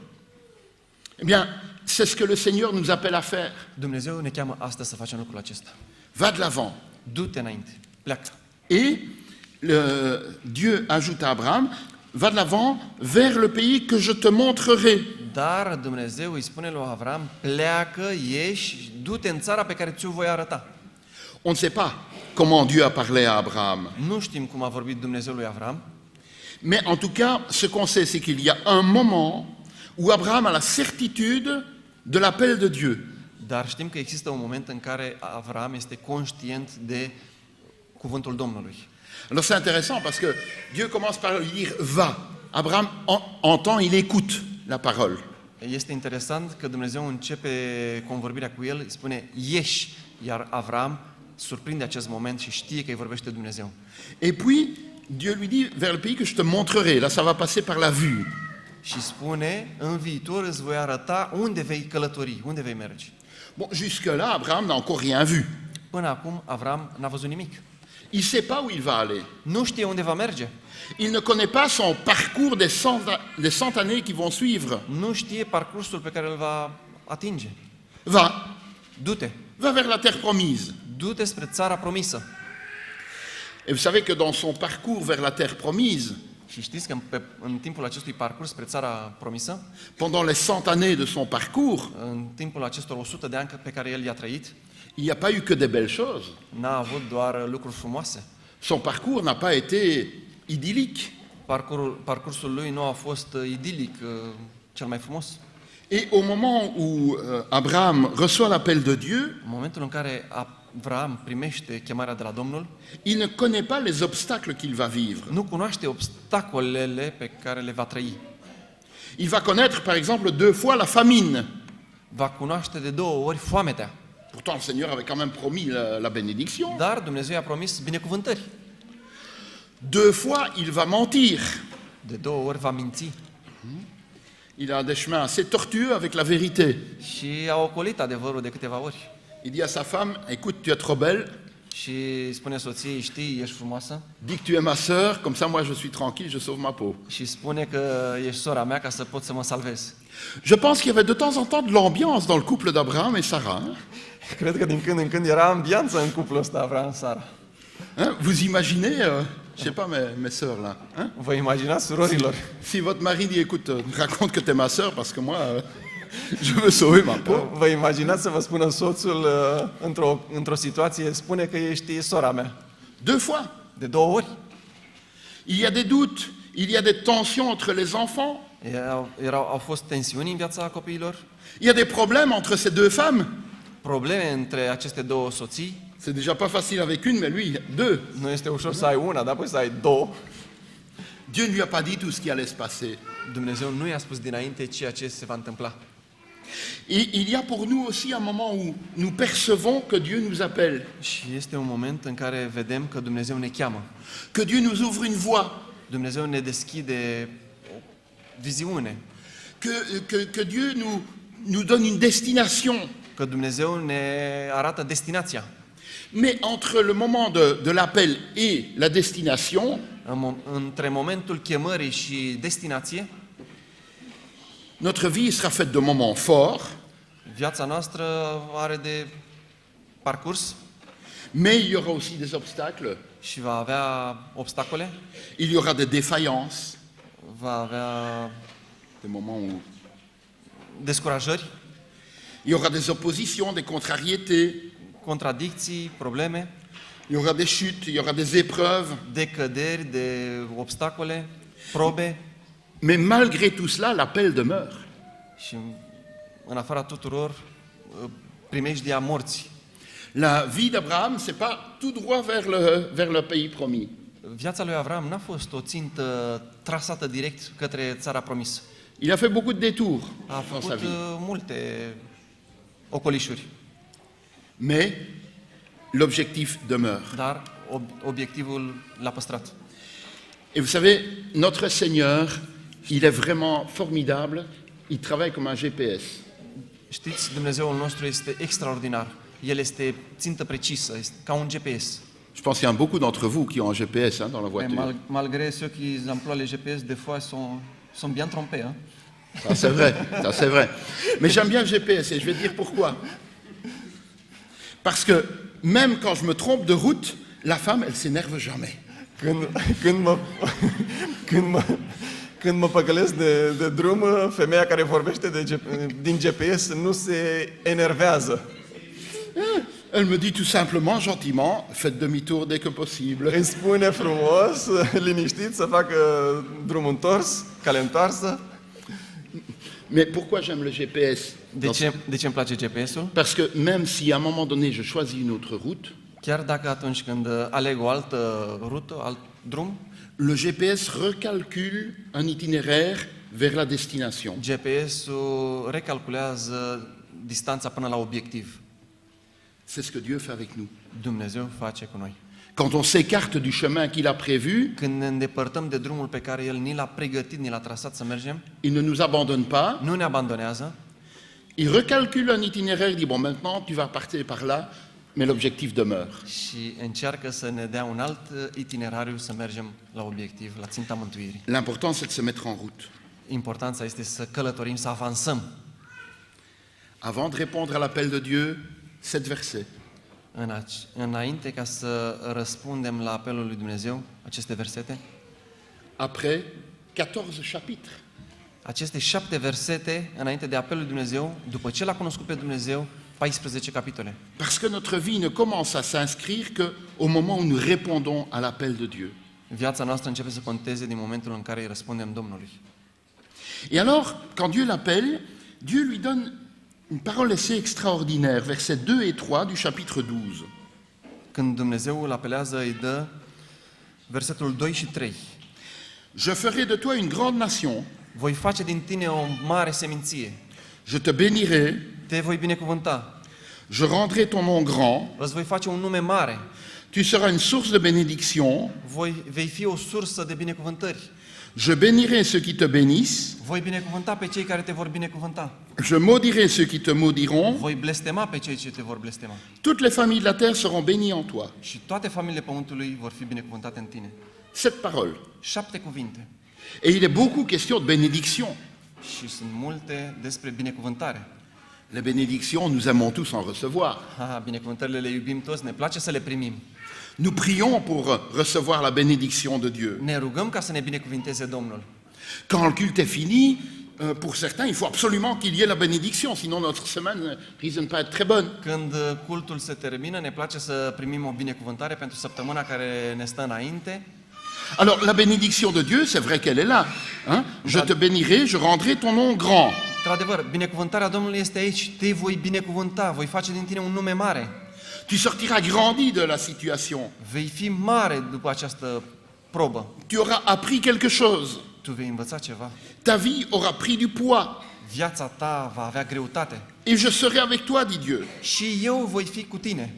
Eh bien, c'est ce que le Seigneur nous appelle à faire. Dumnezeu ne cheamă astăzi să facem lucrul acesta. Va de l'avant. Du-te înainte, pleacă. Et Dieu ajoute à Abraham, va de l'avant vers le pays que je te montrerai. Dar Dumnezeu îi spune lui Avram, pleacă, ieși, du-te în țara pe care ți-o voi arăta. On ne sait pas comment Dieu a parlé à Abraham. Nu știm cum a vorbit Dumnezeu lui Avram, Mais en tout cas, ce qu'on sait, c'est qu'il y a un moment où Abraham a la certitude de l'appel de Dieu. dar știm că există un moment în care Avram este conștient de cuvântul Domnului. Alors c'est intéressant parce que Dieu commence par lui dire va. Abraham entend, il écoute la parole. Este interesant că Dumnezeu începe convorbirea cu el, îi spune ieși, iar Avram surprinde acest moment și știe că îi vorbește Dumnezeu. Et puis, Dieu lui dit vers le pays que je te montrerai. Là, ça va passer par la vue. Și spune, în viitor îți voi arăta unde vei călători, unde vei merge. Bon, jusque-là, Abraham n'a encore rien vu. Până acum, Avram n-a văzut nimic. Il ne sait pas où il va aller. Nu știe unde va merge. Il ne connaît pas son parcours des cent années qui vont suivre. Nu știe parcursul pe care îl va atinge. Va. Du-te. Va vers la terre promise. Du-te spre țara promisă. Et vous savez que dans son parcours vers la terre promise, Și știți că în timpul acestui parcurs spre țara promisă, pendant les 100 années de son parcours, în timpul acestor 100 de ani pe care el i-a trăit, il n'y a pas eu que des belles choses. n-a avut doar lucruri frumoase. Son parcours n'a pas été idyllique. Parcursul lui nu a fost idilic, cel mai frumos. Et au moment où Abraham reçoit l'appel de Dieu, În momentul în care Avram primește chemarea de la Domnul, il ne connaît pas les obstacles qu'il va vivre. nu cunoaște obstacolele pe care le va trăi. Il va connaître, par exemple, 2 fois la famine. Va cunoaște de 2 ori foametea. Pourtant, le Seigneur avait quand même promis la bénédiction. Dar Dumnezeu i-a promis binecuvântări. 2 fois, il va mentir. De 2 ori va minți. Il a des chemins assez tortueux avec la vérité. Și a ocolit adevărul de câteva ori. Il dit à sa femme, écoute, tu es trop belle, Și spune soției, știi, ești frumoasă. dis que tu es ma sœur, comme ça moi je suis tranquille, je sauve ma peau. Și spune că ești sora mea ca să pot să mă salvez. Je pense qu'il y avait de temps en temps de l'ambiance dans le couple d'Abraham et Sarah. Hein? Cred că din când în când era ambianță în cuplul ăsta, Avram, Sara. Hein? Vous imaginez, je sais pas mes sœurs là, hein? Vă imaginați, surorilor? Si votre mari dit, écoute, raconte que tu es ma sœur parce que moi, je veux sauver ma peau. Vă imaginați să vă spună soțul într-o situație, spune că ești sora mea. 2 fois. De 2 ori. Il y a des doutes, il y a des tensions entre les enfants, Au fost tensiuni în viața copiilor, il y a des problèmes entre ces 2 femmes. probleme între aceste 2 soții. C'est déjà pas facile avec une, mais lui, 2. Nu este ușor să ai una, dar apoi să ai 2. Dieu ne lui a pas dit tout ce qui allait se passer. Dumnezeu nu i-a spus dinainte ceea ce se va întâmpla. Et il y a pour nous aussi un moment où nous percevons que Dieu nous appelle, Și este un moment în care vedem că Dumnezeu ne cheamă. que Dieu nous ouvre une voie, Dumnezeu ne deschide o viziune, que Dieu nous donne une destination. că Dumnezeu ne arată destinația. Mais entre le moment de l'appel et la destination, Între momentul chemării și destinație, Notre vie sera faite de moments forts, Viața noastră are de parcurs mais il y aura aussi des obstacles. și va avea obstacole, Il y aura des défaillances, va avea des moments où descurajări, il y aura des oppositions, des contrariétés, contradicții, probleme, il y aura des chutes, il y aura des épreuves. de căderi, de obstacole, probe Mais malgré tout cela, l'appel demeure. și în afara tuturor primejdia morții. La vie d'Abraham, c'est pas tout droit vers le pays promis. Viața lui Avram n-a fost o țintă trasată direct către țara promisă. Il a fait beaucoup de détours A dans făcut sa vie. multe ocolișuri, Mais l'objectif demeure. dar obiectivul l-a păstrat. Et vous savez, notre Seigneur, il est vraiment formidable. Il travaille comme un GPS. Știți, Dumnezeul nostru este extraordinar. El este țintă precisă, este ca un GPS. Je pense qu'il y a beaucoup d'entre vous qui ont un GPS dans la voiture. Malgré ceux qui emploient les GPS, des fois sont bien trompés. Hein? Ça c'est vrai, ça c'est vrai. Mais j'aime bien le GPS et je vais dire pourquoi. Parce que même quand je me trompe de route, la femme, elle s'énerve jamais. Când mă păcălesc de drum, femeia care vorbește din GPS nu se enervează. Elle me dit tout simplement, gentiment, faites demi-tour dès que possible. Îi spune frumos, liniștit, să facă drumul întors, cale întoarsă. Mais pourquoi j'aime le GPS? De ce îmi place GPS-ul? Parce que même si à un moment donné je choisis une autre route, Chiar dacă atunci când aleg o altă rută, alt drum, le GPS recalcule un itinéraire vers la destination. GPS-ul recalculează distanța până la obiectiv. C'est ce que Dieu fait avec nous. Dumnezeu face cu noi. Quand on s'écarte du chemin qu'il a prévu, Când ne îndepărtăm de drumul pe care El ni l-a pregătit, ni l-a trasat să mergem, il ne nous abandonne pas. nu ne abandonează, Il recalcule un itinéraire, il dit bon maintenant tu vas partir par là, mais l'objectif demeure. și încearcă să ne dea un alt itinerariu să mergem la obiectiv, la ținta mântuirii. L'important c'est de se mettre en route. Importanța este să călătorim, să avansăm. Avant de répondre à l'appel de Dieu, 7 versets. Înainte ca să răspundem la apelul lui Dumnezeu, aceste versete, Après 14 chapitres. aceste 7 versete, înainte de apelul lui Dumnezeu, după ce l-a cunoscut pe Dumnezeu, 14 capitole. Parce que notre vie ne commence à s'inscrire qu'au moment où nous répondons à l'appel de Dieu. Viața noastră începe să conteze din momentul în care îi răspundem Domnului. Et alors, quand Dieu l'appelle, Dieu lui donne une parole assez extraordinaire, versets 2 et 3 du chapitre 12. Când Dumnezeu îl apelează, îi dă versetul 2 și 3. Je ferai de toi une grande nation, Voi face din tine o mare seminție. je te bénirai, Te voi binecuvânta. je rendrai ton nom grand, Îți voi face un nume mare. tu seras une source de bénédiction, Vei fi o sursă de binecuvântări. je bénirai ceux qui te bénissent, Voi binecuvânta pe cei care te vor binecuvânta. je maudirai ceux qui te maudiront, Voi blestema pe cei ce te vor blestema. toutes les familles de la terre seront bénies en toi. Și toate familiile pământului vor fi binecuvântate în tine. 7 paroles. 7 cuvinte. Et il est beaucoup question de bénédiction. Și sunt multe despre binecuvântare. Les bénédictions, nous aimons tous en recevoir. Binecuvântările le iubim toți, ne place să le primim. Nous prions pour recevoir la bénédiction de Dieu. Ne rugăm ca să ne binecuvinteze Domnul. Quand le culte est fini, pour certains, il faut absolument qu'il y ait la bénédiction, sinon notre semaine risque de ne pas être très bonne. Când cultul se termină, ne place să primim o binecuvântare pentru săptămâna care ne stă înainte. Alors, la bénédiction de Dieu, c'est vrai qu'elle est là. Hein? Je te bénirai, je rendrai ton nom grand. Într-adevăr, binecuvântarea Domnului este aici. Te voi binecuvânta, voi face din tine un nume mare. Tu sortiras grandi de la situation. Vei fi mare după această probă. Tu auras appris quelque chose. Tu vei învăța ceva. Ta vie aura pris du poids. Viața ta va avea greutate. Et je serai avec toi, dit Dieu. Și eu voi fi cu tine.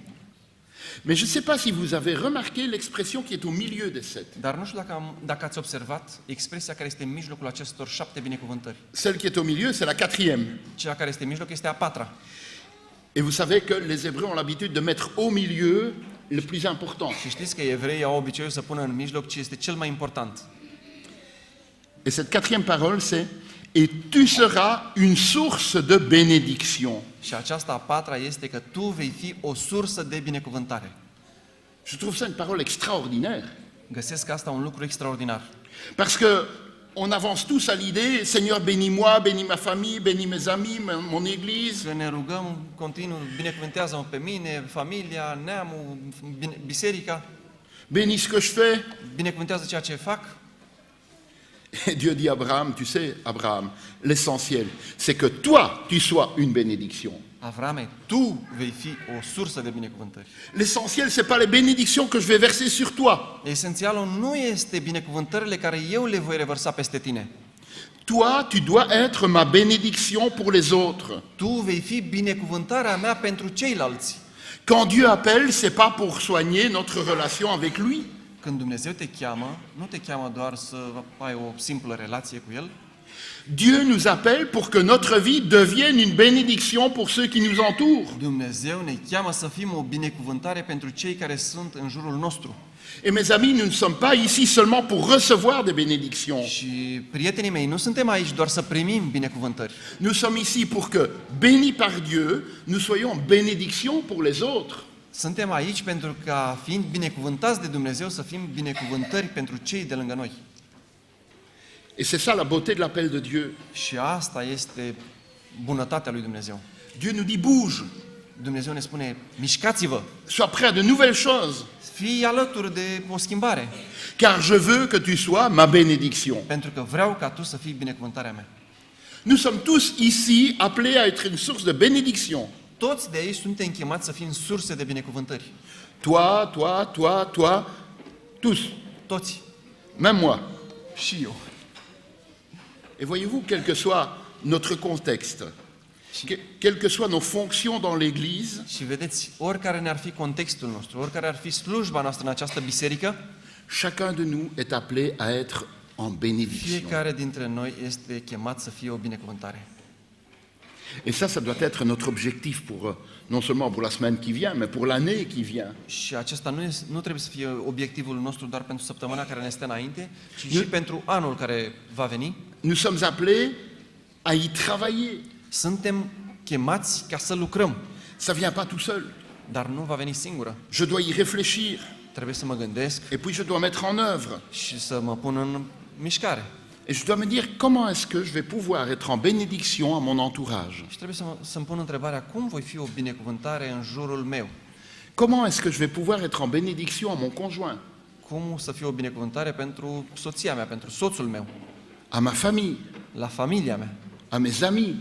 Mais je ne sais pas si vous avez remarqué l'expression qui est au milieu des 7. Dar nu știu dacă ați observat expresia care este în mijlocul acestor 7 binecuvântări. Celle qui est au milieu, c'est la 4e. Cea care este în mijloc este a 4-a. Et vous savez que les Hébreux ont l'habitude de mettre au milieu le plus important. Și știți că evreii au obiceiul să pună în mijloc ce este cel mai important. Et cette 4e parole, c'est « et tu seras une source de bénédiction. Și aceasta a patra este că tu vei fi o sursă de binecuvântare. Je trouve ça une parole extraordinaire. Găsesc asta un lucru extraordinar. Parce que on avance tous à l'idée, Seigneur, bénis-moi, bénis ma famille, bénis mes amis, mon église. Că ne rugăm continuu, binecuvântează-mă pe mine, familia, neamul, biserica, Bénis ce que je fais. binecuvântează ceea ce fac. Et Dieu dit à Abraham, tu sais, Abraham, l'essentiel, c'est que toi, tu sois une bénédiction. Avrame, tu vei fi o sursă de binecuvântări. L'essentiel, c'est pas les bénédictions que je vais verser sur toi. Esențialul nu este binecuvântările care eu le voi revărsa peste tine. Toi, tu dois être ma bénédiction pour les autres. Tu vei fi binecuvântarea mea pentru ceilalți. Quand Dieu appelle, c'est pas pour soigner notre relation avec lui. Când Dumnezeu te cheamă, nu te cheamă doar să ai o simplă relație cu El. Dieu nous appelle pour que notre vie devienne une bénédiction pour ceux qui nous entourent. Dumnezeu ne cheamă să fim o binecuvântare pentru cei care sunt în jurul nostru. Et mes amis, nous ne sommes pas ici seulement pour recevoir des bénédictions. Și prietenii mei, nu suntem aici doar să primim binecuvântări. Nous sommes ici pour que, bénis par Dieu, nous soyons bénédiction pour les autres. Suntem aici pentru ca, fiind binecuvântați de Dumnezeu, să fim binecuvântări pentru cei de lângă noi. Et c'est ça la beauté de l'appel de Dieu. Și asta este bunătatea lui Dumnezeu. Dieu nous dit bouge, Dumnezeu ne spune, mișcați-vă, sois prêt à de nouvelles choses, fii alături de o schimbare, car je veux que tu sois ma bénédiction. pentru că vreau ca tu să fii binecuvântarea mea. Nous sommes tous ici appelés à être une source de bénédiction. Toți de aici suntem chemați să fim surse de binecuvântări. Toi, toi, toi, toi, tous, Toți. même moi. Și eu. Et voyez-vous, quel que soit notre contexte, quelles que soient nos fonctions dans l'Église, Și vedeți, oricare ne-ar fi contextul nostru, oricare ar fi slujba noastră în această biserică, chacun de nous est appelé à être en bénédiction. fiecare dintre noi este chemat să fie o binecuvântare. Et ça doit être notre objectif pour, non seulement pour la semaine qui vient, mais pour l'année qui vient. Și acesta nu trebuie să fie obiectivul nostru doar pentru săptămâna care ne stă înainte, ci și pentru anul care va veni. Nous sommes appelés à y travailler. Suntem chemați ca să lucrăm, Ça vient pas tout seul. dar nu va veni singură. Je dois y réfléchir. Trebuie să mă gândesc Et puis je dois mettre en œuvre. și să mă pun în mișcare. Et je dois me dire comment est-ce que je vais pouvoir être en bénédiction à mon entourage. Și trebuie să-mi pun întrebarea, cum voi fi o binecuvântare în jurul meu? Comment est-ce que je vais pouvoir être en bénédiction à mon conjoint, Cum să fiu o binecuvântare pentru soția mea, pentru soțul meu, à ma famille, la familia mea, à mes amis,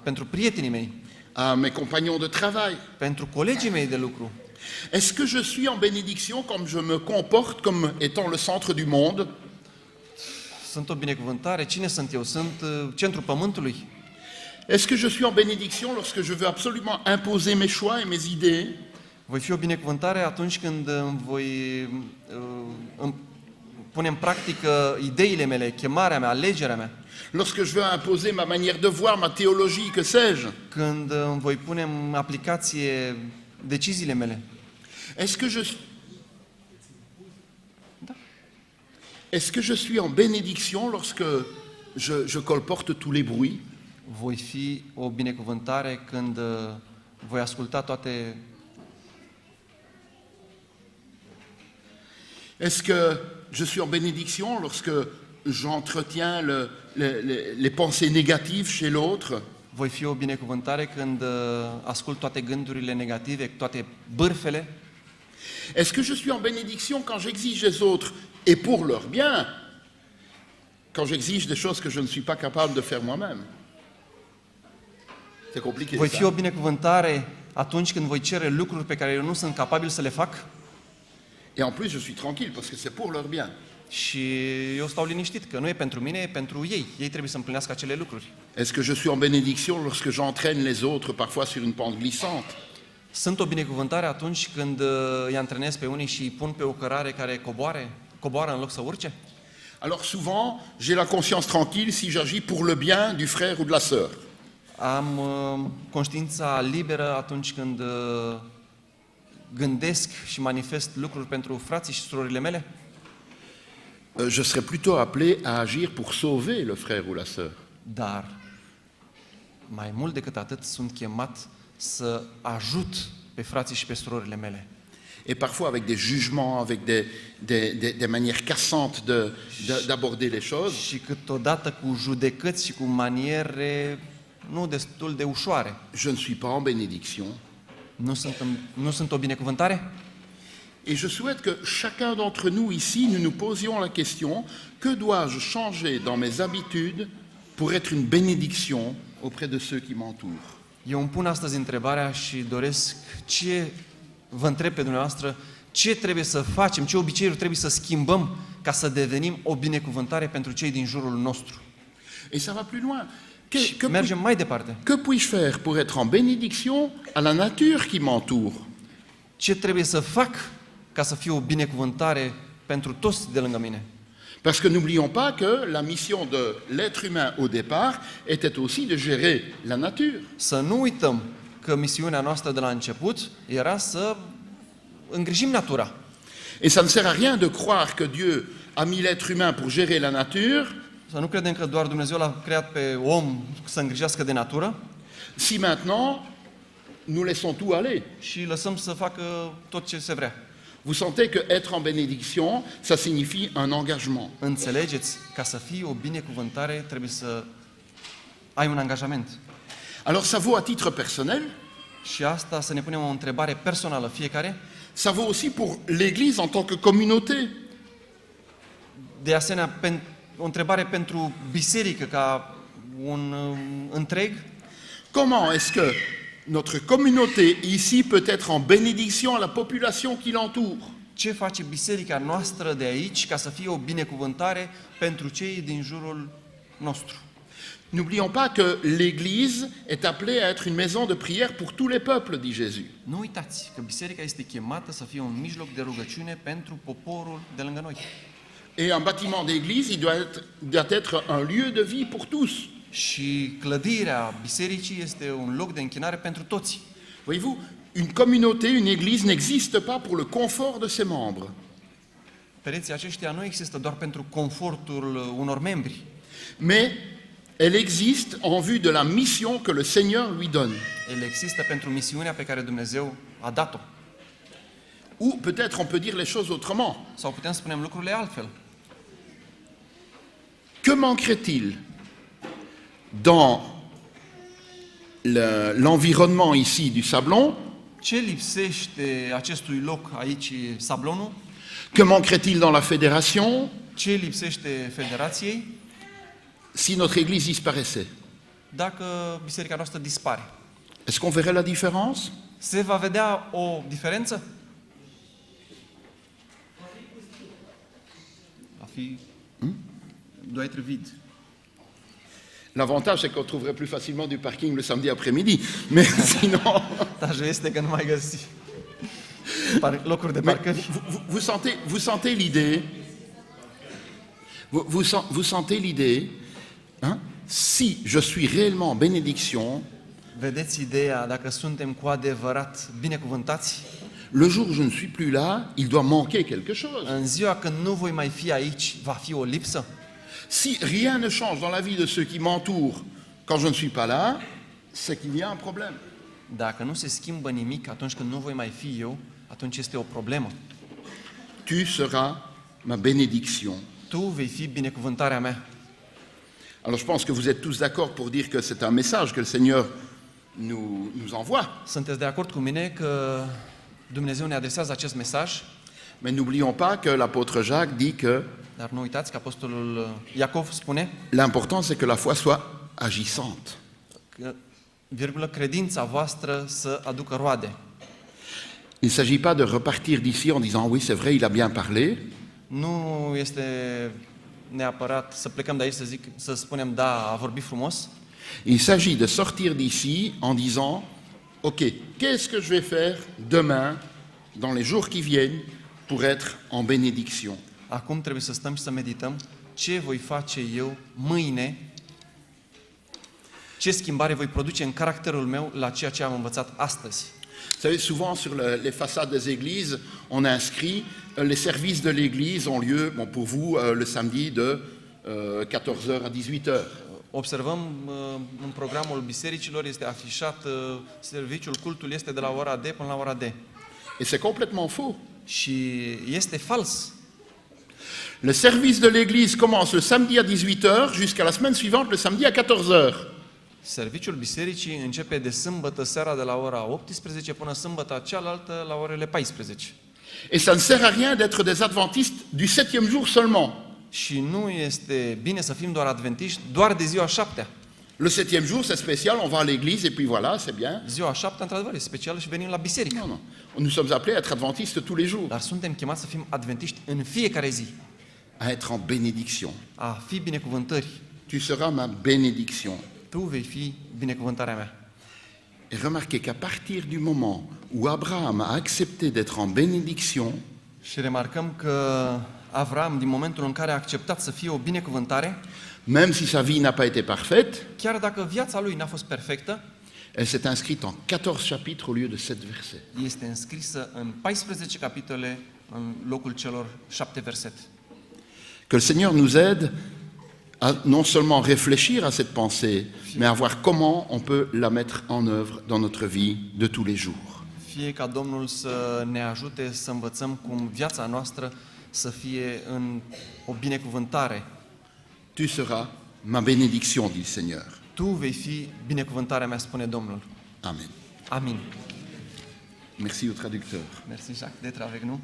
pentru prietenii mei, à mes compagnons de travail. pentru colegii mei de lucru? Est-ce que je suis en bénédiction comme je me comporte comme étant le centre du monde? Sunt o binecuvântare? Cine sunt eu? Sunt centrul pământului? Est-ce que je suis en bénédiction lorsque je veux absolument imposer mes choix et mes idées? Voi fi o binecuvântare atunci când îmi pune în practică ideile mele, chemarea mea, alegerea mea. Lorsque je veux imposer ma manière de voir, ma théologie, que sais-je? Când îmi voi pune în aplicație deciziile mele. Est-ce que je suis en bénédiction lorsque je colporte tous les bruits? Voi fi o binecuvântare când voi asculta toate. Est-ce que je suis en bénédiction lorsque j'entretiens les pensées négatives chez l'autre? Voi fi o binecuvântare când ascult toate gândurile negative, toate bârfele? Est-ce que je suis en bénédiction quand j'exige des autres et pour leur bien, quand j'exige des choses que je ne suis pas capable de faire moi-même? C'est compliqué. Voi Ça. fi o binecuvântare atunci când voi cere lucruri pe care eu nu sunt capabil să le fac? Et en plus, je suis tranquille parce que c'est pour leur bien. Și eu stau liniștit că nu e pentru mine, e pentru ei. Ei trebuie să împlinească acele lucruri. Est-ce que je suis en bénédiction lorsque j'entraîne les autres parfois sur une pente glissante? Sunt o binecuvântare atunci când îi antrenez pe unii și îi pun pe o cărare care coboară în loc să urce? Alors souvent, j'ai la conscience tranquille si j'agis pour le bien du frère ou de la sœur. Am conștiința liberă atunci când gândesc și manifest lucruri pentru frații și surorile mele? Je serais plutôt appelé à agir pour sauver le frère ou la sœur. dar mai mult decât atât sunt chemat să ajut pe frații și pe surorile mele. Et parfois avec des jugements, avec des manières cassantes d'aborder les choses. Și câteodată cu judecăți și cu maniere nu destul de ușoare. Je ne suis pas en bénédiction. Nu sunt o binecuvântare? Et je souhaite que chacun d'entre nous ici, nous nous posions la question, que dois-je changer dans mes habitudes pour être une bénédiction auprès de ceux qui m'entourent? Eu îmi pun astăzi întrebarea și doresc vă întreb pe dumneavoastră, ce trebuie să facem, ce obiceiuri trebuie să schimbăm ca să devenim o binecuvântare pentru cei din jurul nostru. Et ça va plus loin. Mergem mai departe. Que puis-je faire pour être en bénédiction à la nature qui m'entoure? Ce trebuie să fac ca să fiu o binecuvântare pentru toți de lângă mine? Parce que n'oublions pas que la mission de l'être humain au départ était aussi de gérer la nature. Să nu uităm că misiunea noastră de la început era să îngrijim natura. Et ça ne sert à rien de croire que Dieu a mis l'être humain pour gérer la nature. Să nu credem că doar Dumnezeu l-a creat pe om să îngrijească de natură. Si maintenant nous laissons tout aller. Și lăsăm să facă tot ce se vrea. Vous sentez que être en bénédiction, ça signifie un engagement. Înțelegeți? Ca să fii o binecuvântare trebuie să ai un angajament. Alors ça vaut à titre personnel. Și asta să ne punem o întrebare personală fiecare. Ça vaut aussi pour l'Église en tant que communauté. De asemenea, o întrebare pentru biserică ca un întreg. Comment est-ce que notre communauté ici peut être en bénédiction à la population qui l'entoure? Ce face biserica noastră de aici ca să fie o binecuvântare pentru cei din jurul nostru? N'oublions pas que l'Église est appelée à être une maison de prière pour tous les peuples, dit Jésus. Nu uitați că biserica este chemată să fie un mijloc de rugăciune pentru poporul de lângă noi. Et un bâtiment d'église, il doit être un lieu de vie pour tous. Și clădirea bisericii este un loc de închinare pentru toți. Voyez-vous, une communauté, une église n'existe pas pour le confort de ses membres. Pereții aceștia nu există doar pentru confortul unor membri. Mais elle existe en vue de la mission que le Seigneur lui donne. El există pentru misiunea pe care Dumnezeu a dat-o. Ou peut-être on peut dire les choses autrement. Sau putem spune lucrurile altfel. Que manquerait-il dans l'environnement ici du Sablon? Ce lipsește acestui loc aici, Sablonul? Que manquerait-il dans la fédération Ce lipsește federației? si notre église disparaissait? Dacă biserica noastră dispare. Est-ce qu'on verrait la différence? Se va vedea o diferență? Va fi... doit être vide. L'avantage, c'est qu'on trouverait plus facilement du parking le samedi après-midi. Mais sinon... Avantajul este că nu mai găsi locuri de parcări. Vous sentez l'idée? Vous sentez l'idée? Hein? Si je suis réellement en bénédiction, vedeți ideea, dacă suntem cu adevărat binecuvântați, le jour où je ne suis plus là, il doit manquer quelque chose. în ziua când nu voi mai fi aici, va fi o lipsă? Si rien ne change dans la vie de ceux qui m'entourent quand je ne suis pas là, c'est qu'il y a un problème. Dacă nu se schimbă nimic atunci când nu voi mai fi eu, atunci este o problemă. Tu seras ma bénédiction. Tu vei fi binecuvântarea mea. Alors je pense que vous êtes tous d'accord pour dire que c'est un message que le Seigneur nous envoie. Sunteți de acord cu mine că Dumnezeu ne adresează acest mesaj? Mais n'oublions pas que l'apôtre Jacques dit que Dar nu uitați că apostolul Iacov spune l'important c'est que la foi soit agissante. că, credința voastră să aducă roade. Il ne s'agit pas de repartir d'ici en disant oui, c'est vrai, il a bien parlé. Nu este neapărat să plecăm de aici să spunem da, a vorbit frumos. Il s'agit de sortir d'ici en disant OK, qu'est-ce que je vais faire demain dans les jours qui viennent pour être en bénédiction? Acum trebuie să stăm și să medităm ce voi face eu mâine, ce schimbare voi produce în caracterul meu la ceea ce am învățat astăzi. Vous savez, souvent sur les façades des églises, on inscrit les services de l'église ont lieu, bon, pour vous, le samedi de 14h à 18h. observăm în programul bisericilor, este afișat serviciul, cultul este de la ora D până la ora D. Et c'est complètement faux. Și este fals. Le service de l'église commence le samedi à 18h jusqu'à la semaine suivante, le samedi à 14h. Serviciul bisericii începe de sâmbătă seara de la ora 18 până sâmbătă cealaltă la orele 14. Et ça ne sert à rien d'être des adventistes du 7e jour seulement. Și nu este bine să fim doar adventiști doar de ziua 7-a. Le 7e jour, c'est spécial, on va à l'église et puis voilà, c'est bien. Ziua 7-a, într-adevăr, e specială și venim la biserică. Non, non. Nous sommes appelés à être adventistes tous les jours, Dar suntem chemați să fim adventiști în fiecare zi. à être en bénédiction. A fi binecuvântări. Tu seras ma bénédiction. Tu vei fi binecuvântarea mea. Et remarquez qu'à partir du moment où Abraham a accepté d'être en bénédiction, Și remarcăm că Avram, din momentul în care a acceptat să fie o binecuvântare, même si sa vie n'a pas été parfaite, chiar dacă viața lui n-a fost perfectă, elle s'est inscrite en 14 chapitres au lieu de 7 versets. este înscrisă în 14 capitole în locul celor 7 versete. Que le Seigneur nous aide à non seulement réfléchir à cette pensée, mais à voir comment on peut la mettre en œuvre dans notre vie de tous les jours. Fie ca Domnul să ne ajute să învățăm cum viața noastră să fie în o binecuvântare. Tu seras ma bénédiction, dit le Seigneur. Tu vei fi binecuvântarea mea, spune Domnul. Amen. Amin. Merci au traducteur. Merci Jacques d'être avec nous.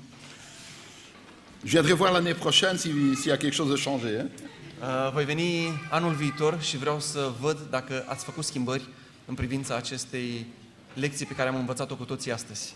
Je viendrai voir l'année prochaine s'il y a quelque chose de changé. Hein? Voi veni anul viitor și vreau să văd dacă ați făcut schimbări în privința acestei lecții pe care am învățat-o cu toții astăzi.